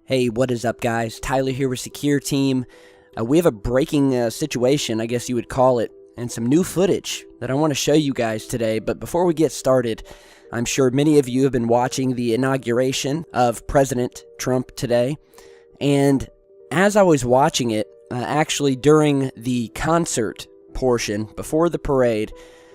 Hey, what is up, guys? Tyler here with Secure Team. We have a breaking situation, I guess you would call it, and some new footage that I want to show you guys today. But before we get started, I'm sure many of you have been watching the inauguration of President Trump today. And as I was watching it, actually during the concert portion, before the parade,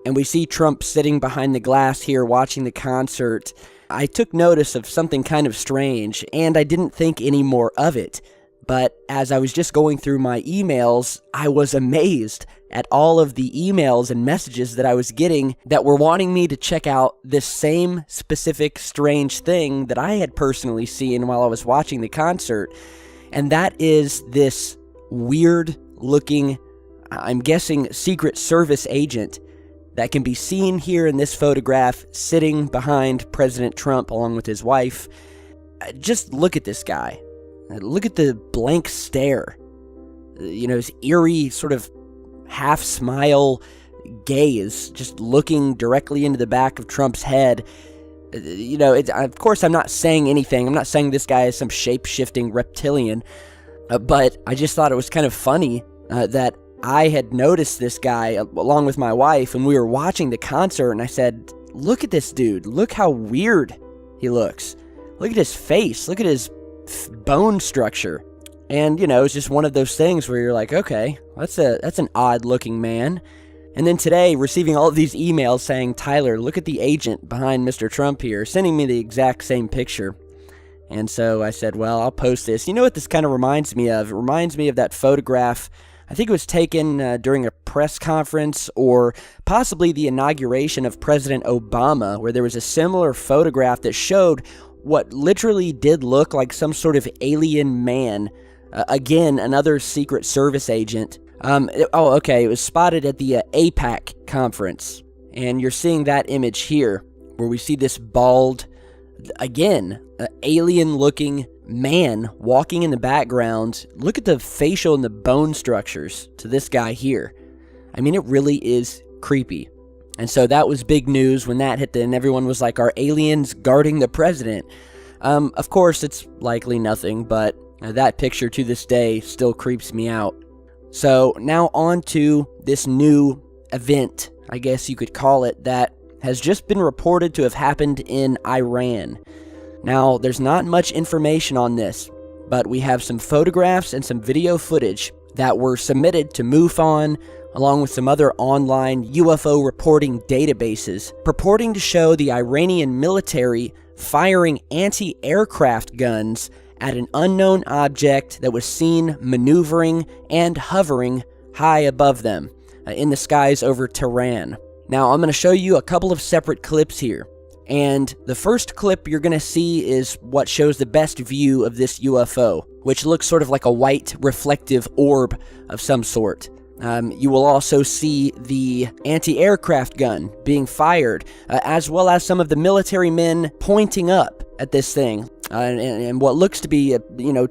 and we see Trump sitting behind the glass here watching the concert, I took notice of something kind of strange, and I didn't think any more of it. But as I was just going through my emails, I was amazed at all of the emails and messages that I was getting that were wanting me to check out this same specific strange thing that I had personally seen while I was watching the concert. And that is this weird-looking, I'm guessing, Secret Service agent that can be seen here in this photograph sitting behind President Trump along with his wife. Just look at this guy. Look at the blank stare. You know, his eerie sort of half-smile gaze, just looking directly into the back of Trump's head. You know, of course, I'm not saying anything. I'm not saying this guy is some shape-shifting reptilian. But I just thought it was kind of funny that I had noticed this guy along with my wife when we were watching the concert, and I said, look at this dude. Look how weird he looks. Look at his face. Look at his bone structure. And, you know, it's just one of those things where you're like, okay, that's an odd-looking man. And then today, receiving all of these emails saying, Tyler, look at the agent behind Mr. Trump here, sending me the exact same picture. And so I said, well, I'll post this. You know what this kind of reminds me of? It reminds me of that photograph. I think it was taken during a press conference or possibly the inauguration of President Obama, where there was a similar photograph that showed what literally did look like some sort of alien man. Again, another Secret Service agent. It was spotted at the APAC conference. And you're seeing that image here, where we see this bald, again, alien-looking man walking in the background. Look at the facial and the bone structures to this guy here. I mean, it really is creepy. And so that was big news when that hit, and everyone was like, are aliens guarding the president? Of course, it's likely nothing, but that picture to this day still creeps me out. So now on to this new event, I guess you could call it, that has just been reported to have happened in Iran. Now, there's not much information on this, but we have some photographs and some video footage that were submitted to MUFON, along with some other online UFO reporting databases, purporting to show the Iranian military firing anti-aircraft guns at an unknown object that was seen maneuvering and hovering high above them in the skies over Tehran. Now, I'm going to show you a couple of separate clips here. And the first clip you're going to see is what shows the best view of this UFO, which looks sort of like a white reflective orb of some sort. You will also see the anti-aircraft gun being fired, as well as some of the military men pointing up at this thing, and what looks to be,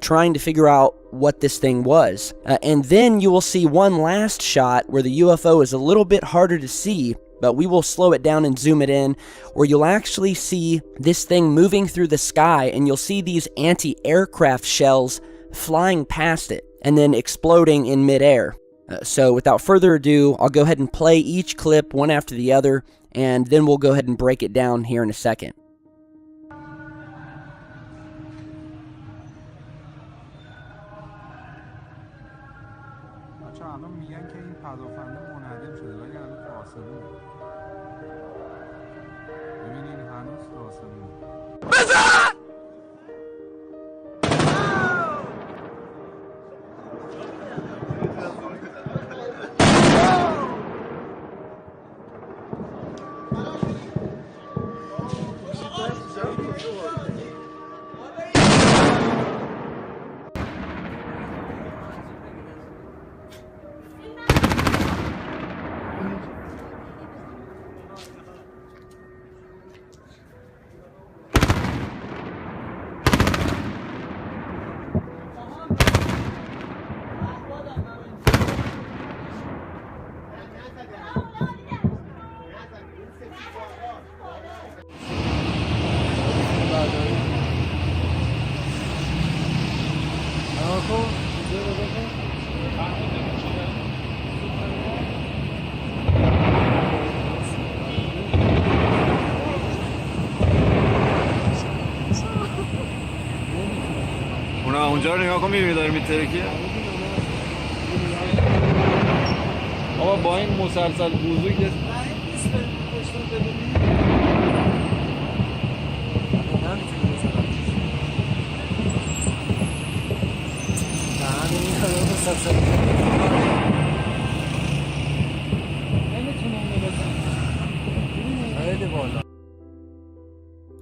trying to figure out what this thing was. And then you will see one last shot where the UFO is a little bit harder to see, but we will slow it down and zoom it in, where you'll actually see this thing moving through the sky, and you'll see these anti-aircraft shells flying past it, and then exploding in midair. So without further ado, I'll go ahead and play each clip one after the other, and then we'll go ahead and break it down here in a second. اونا اونجا رو نگاه کن، می‌بینی داره میترکه. آقا با این مسلسل بزرگ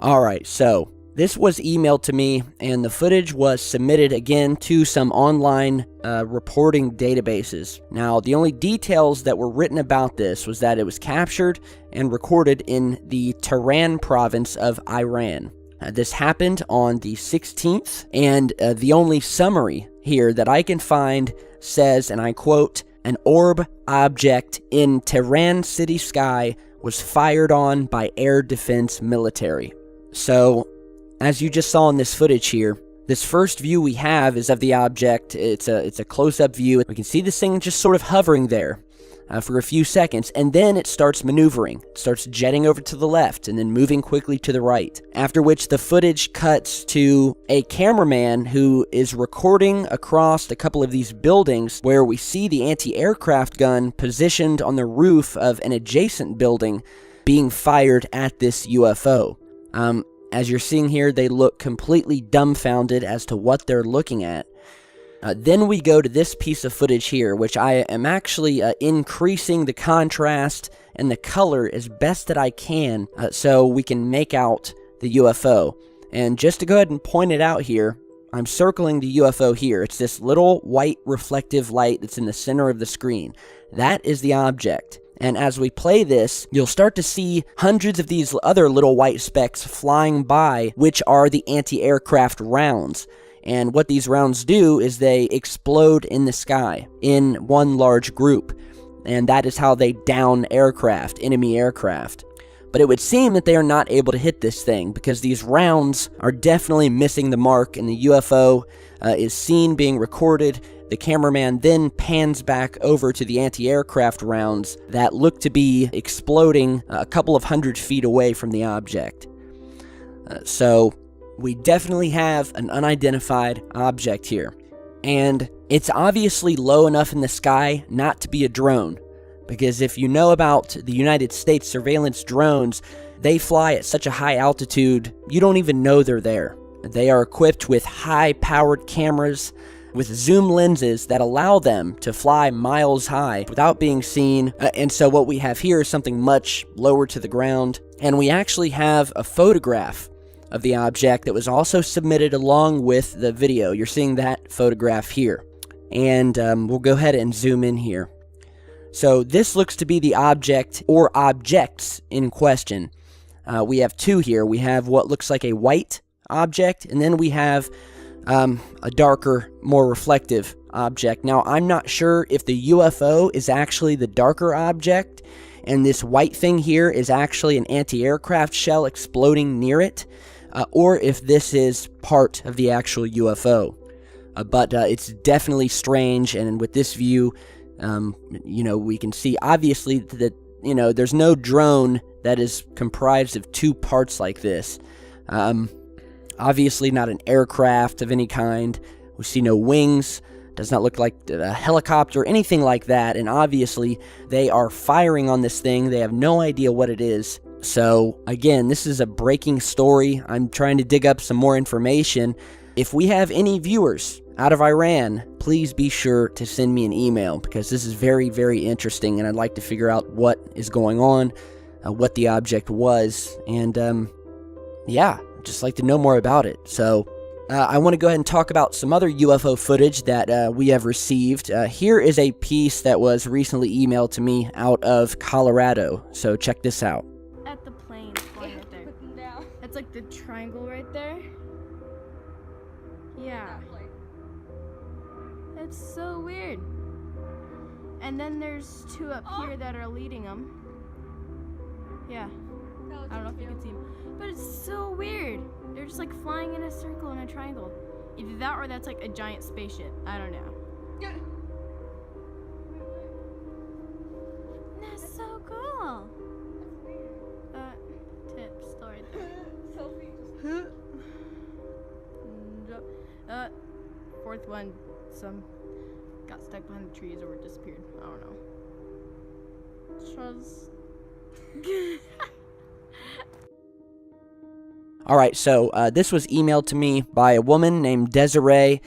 Alright, so this was emailed to me, and the footage was submitted again to some online reporting databases. Now, the only details that were written about this was that it was captured and recorded in the Tehran province of Iran. This happened on the 16th, and the only summary here that I can find says, and I quote, "An orb object in Tehran city sky was fired on by air defense military." So, as you just saw in this footage here, this first view we have is of the object. It's a close-up view. We can see this thing just sort of hovering there for a few seconds, and then it starts maneuvering. It starts jetting over to the left and then moving quickly to the right, after which the footage cuts to a cameraman who is recording across a couple of these buildings where we see the anti-aircraft gun positioned on the roof of an adjacent building being fired at this UFO. As you're seeing here, they look completely dumbfounded as to what they're looking at. Then we go to this piece of footage here, which I am actually increasing the contrast and the color as best that I can so we can make out the UFO. And just to go ahead and point it out here, I'm circling the UFO here. It's this little white reflective light that's in the center of the screen. That is the object. And as we play this, you'll start to see hundreds of these other little white specks flying by, which are the anti-aircraft rounds. And what these rounds do is they explode in the sky in one large group. And that is how they down aircraft, enemy aircraft. But it would seem that they are not able to hit this thing because these rounds are definitely missing the mark, and the UFO is seen being recorded. The cameraman then pans back over to the anti-aircraft rounds that look to be exploding a couple of 100 feet away from the object. So we definitely have an unidentified object here. And it's obviously low enough in the sky not to be a drone. Because if you know about the United States surveillance drones, they fly at such a high altitude, you don't even know they're there. They are equipped with high-powered cameras with zoom lenses that allow them to fly miles high without being seen. And so what we have here is something much lower to the ground. And we actually have a photograph of the object that was also submitted along with the video. You're seeing that photograph here. And we'll go ahead and zoom in here. So this looks to be the object or objects in question. We have two here. We have what looks like a white object, and then we have a darker, more reflective object. Now, I'm not sure if the UFO is actually the darker object, and this white thing here is actually an anti-aircraft shell exploding near it, or if this is part of the actual UFO. But it's definitely strange, and with this view, we can see obviously that, there's no drone that is comprised of two parts like this. Obviously not an aircraft of any kind. We see no wings. Does not look like a helicopter, anything like that. And obviously they are firing on this thing. They have no idea what it is. So again, this is a breaking story. I'm trying to dig up some more information. If we have any viewers out of Iran, please be sure to send me an email, because this is very, very interesting, and I'd like to figure out what is going on, what the object was, and I'd just like to know more about it. So I want to go ahead and talk about some other UFO footage that we have received. Here is a piece that was recently emailed to me out of Colorado, so check this out. At the plane flying right there. That's like the triangle right there. Yeah. That's so weird. And then there's two up here that are leading them. Yeah. I don't know if you can see them. But it's so weird. They're just like flying in a circle in a triangle. Either that or that's like a giant spaceship. I don't know. That's so cool. Tip story there. Selfie. fourth one, some got stuck behind the trees or disappeared. I don't know. All right, so this was emailed to me by a woman named Desiree.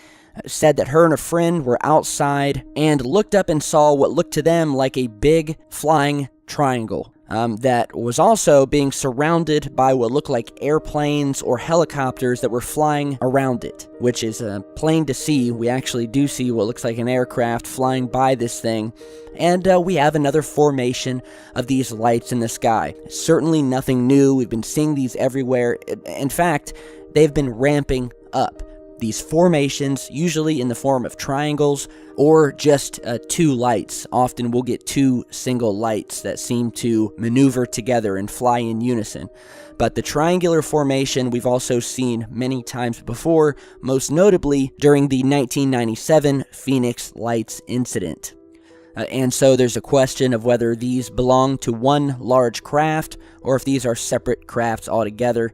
Said that her and a friend were outside and looked up and saw what looked to them like a big flying triangle that was also being surrounded by what looked like airplanes or helicopters that were flying around it, which is plain to see. We actually do see what looks like an aircraft flying by this thing, and we have another formation of these lights in the sky. Certainly nothing new. We've been seeing these everywhere. In fact, they've been ramping up. These formations, usually in the form of triangles or just two lights. Often we'll get two single lights that seem to maneuver together and fly in unison. But the triangular formation we've also seen many times before, most notably during the 1997 Phoenix Lights incident. And so there's a question of whether these belong to one large craft or if these are separate crafts altogether.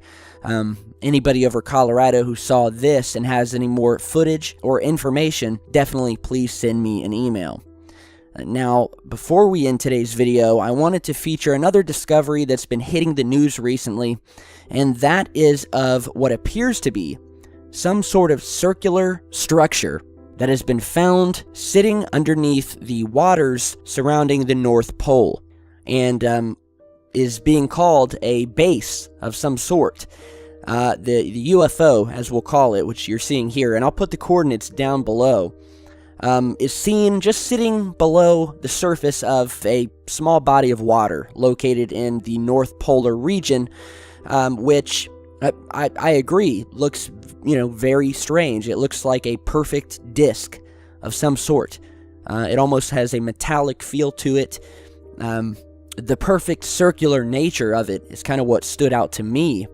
Anybody over Colorado who saw this and has any more footage or information, definitely please send me an email. Now, before we end today's video, I wanted to feature another discovery that's been hitting the news recently, and that is of what appears to be some sort of circular structure that has been found sitting underneath the waters surrounding the North Pole, and is being called a base of some sort. The UFO, as we'll call it, which you're seeing here, and I'll put the coordinates down below, is seen just sitting below the surface of a small body of water located in the North Polar region, which I agree looks, very strange. It looks like a perfect disc of some sort. It almost has a metallic feel to it. The perfect circular nature of it is kind of what stood out to me.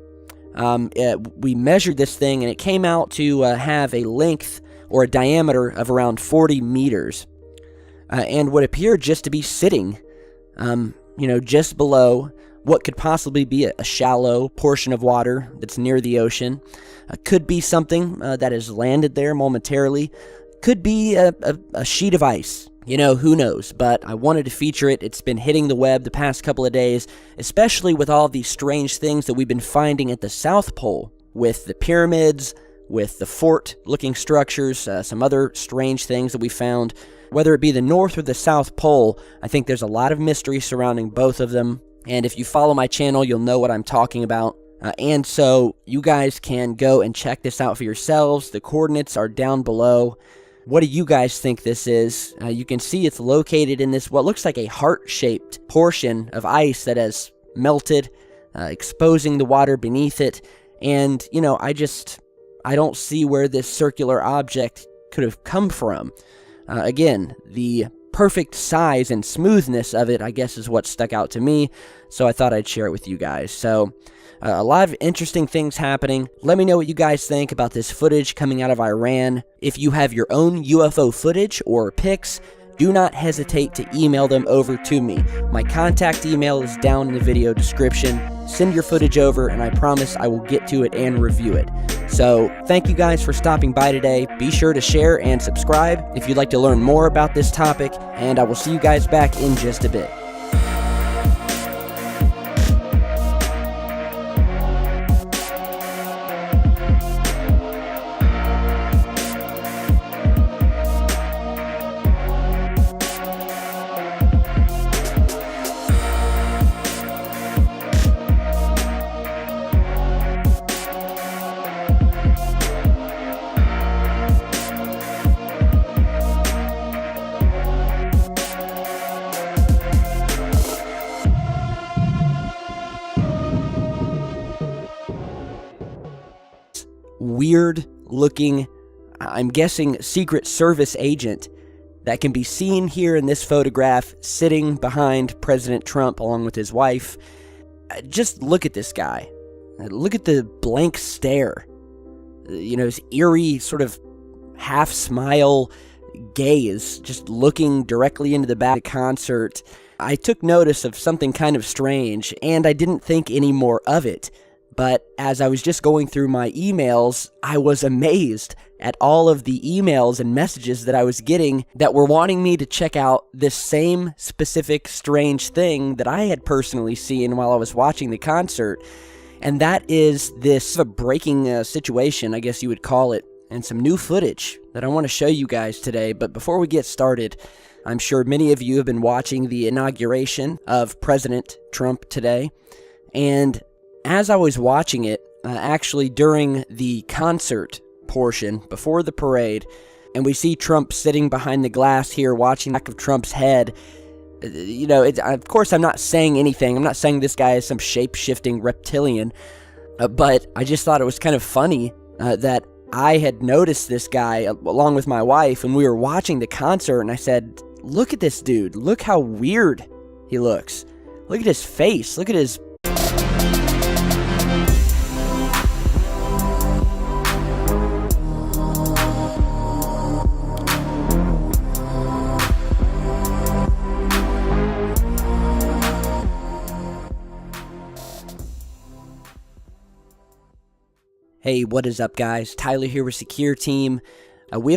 We measured this thing and it came out to have a length or a diameter of around 40 meters, and would appear just to be sitting, just below what could possibly be a shallow portion of water that's near the ocean. Could be something that has landed there momentarily. Could be a sheet of ice. Who knows, but I wanted to feature it. It's been hitting the web the past couple of days, especially with all these strange things that we've been finding at the South Pole, with the pyramids, with the fort-looking structures, some other strange things that we found. Whether it be the North or the South Pole, I think there's a lot of mystery surrounding both of them, and if you follow my channel, you'll know what I'm talking about. And so you guys can go and check this out for yourselves. The coordinates are down below. What do you guys think this is? You can see it's located in this, what looks like a heart-shaped portion of ice that has melted, exposing the water beneath it. And, I don't see where this circular object could have come from. Again, the perfect size and smoothness of it, I guess, is what stuck out to me. So I thought I'd share it with you guys. So a lot of interesting things happening. Let me know what you guys think about this footage coming out of Iran. If you have your own UFO footage or pics, do not hesitate to email them over to me. My contact email is down in the video description. Send your footage over, and I promise I will get to it and review it. So thank you guys for stopping by today. Be sure to share and subscribe if you'd like to learn more about this topic, and I will see you guys back in just a bit. Weird looking, I'm guessing, Secret Service agent that can be seen here in this photograph sitting behind President Trump along with his wife. Just look at this guy. Look at the blank stare. His eerie sort of half smile gaze, just looking directly into the back of the concert. I took notice of something kind of strange, and I didn't think any more of it. But as I was just going through my emails, I was amazed at all of the emails and messages that I was getting that were wanting me to check out this same specific strange thing that I had personally seen while I was watching the concert. And that is this breaking situation, I guess you would call it, and some new footage that I want to show you guys today. But before we get started, I'm sure many of you have been watching the inauguration of President Trump today. And as I was watching it, actually during the concert portion, before the parade, and we see Trump sitting behind the glass here watching the back of Trump's head, of course I'm not saying anything. I'm not saying this guy is some shape-shifting reptilian, but I just thought it was kind of funny that I had noticed this guy along with my wife when we were watching the concert, and I said, look at this dude. Look how weird he looks. Look at his face. Look at his... Hey, what is up, guys? Tyler here with Secure Team. We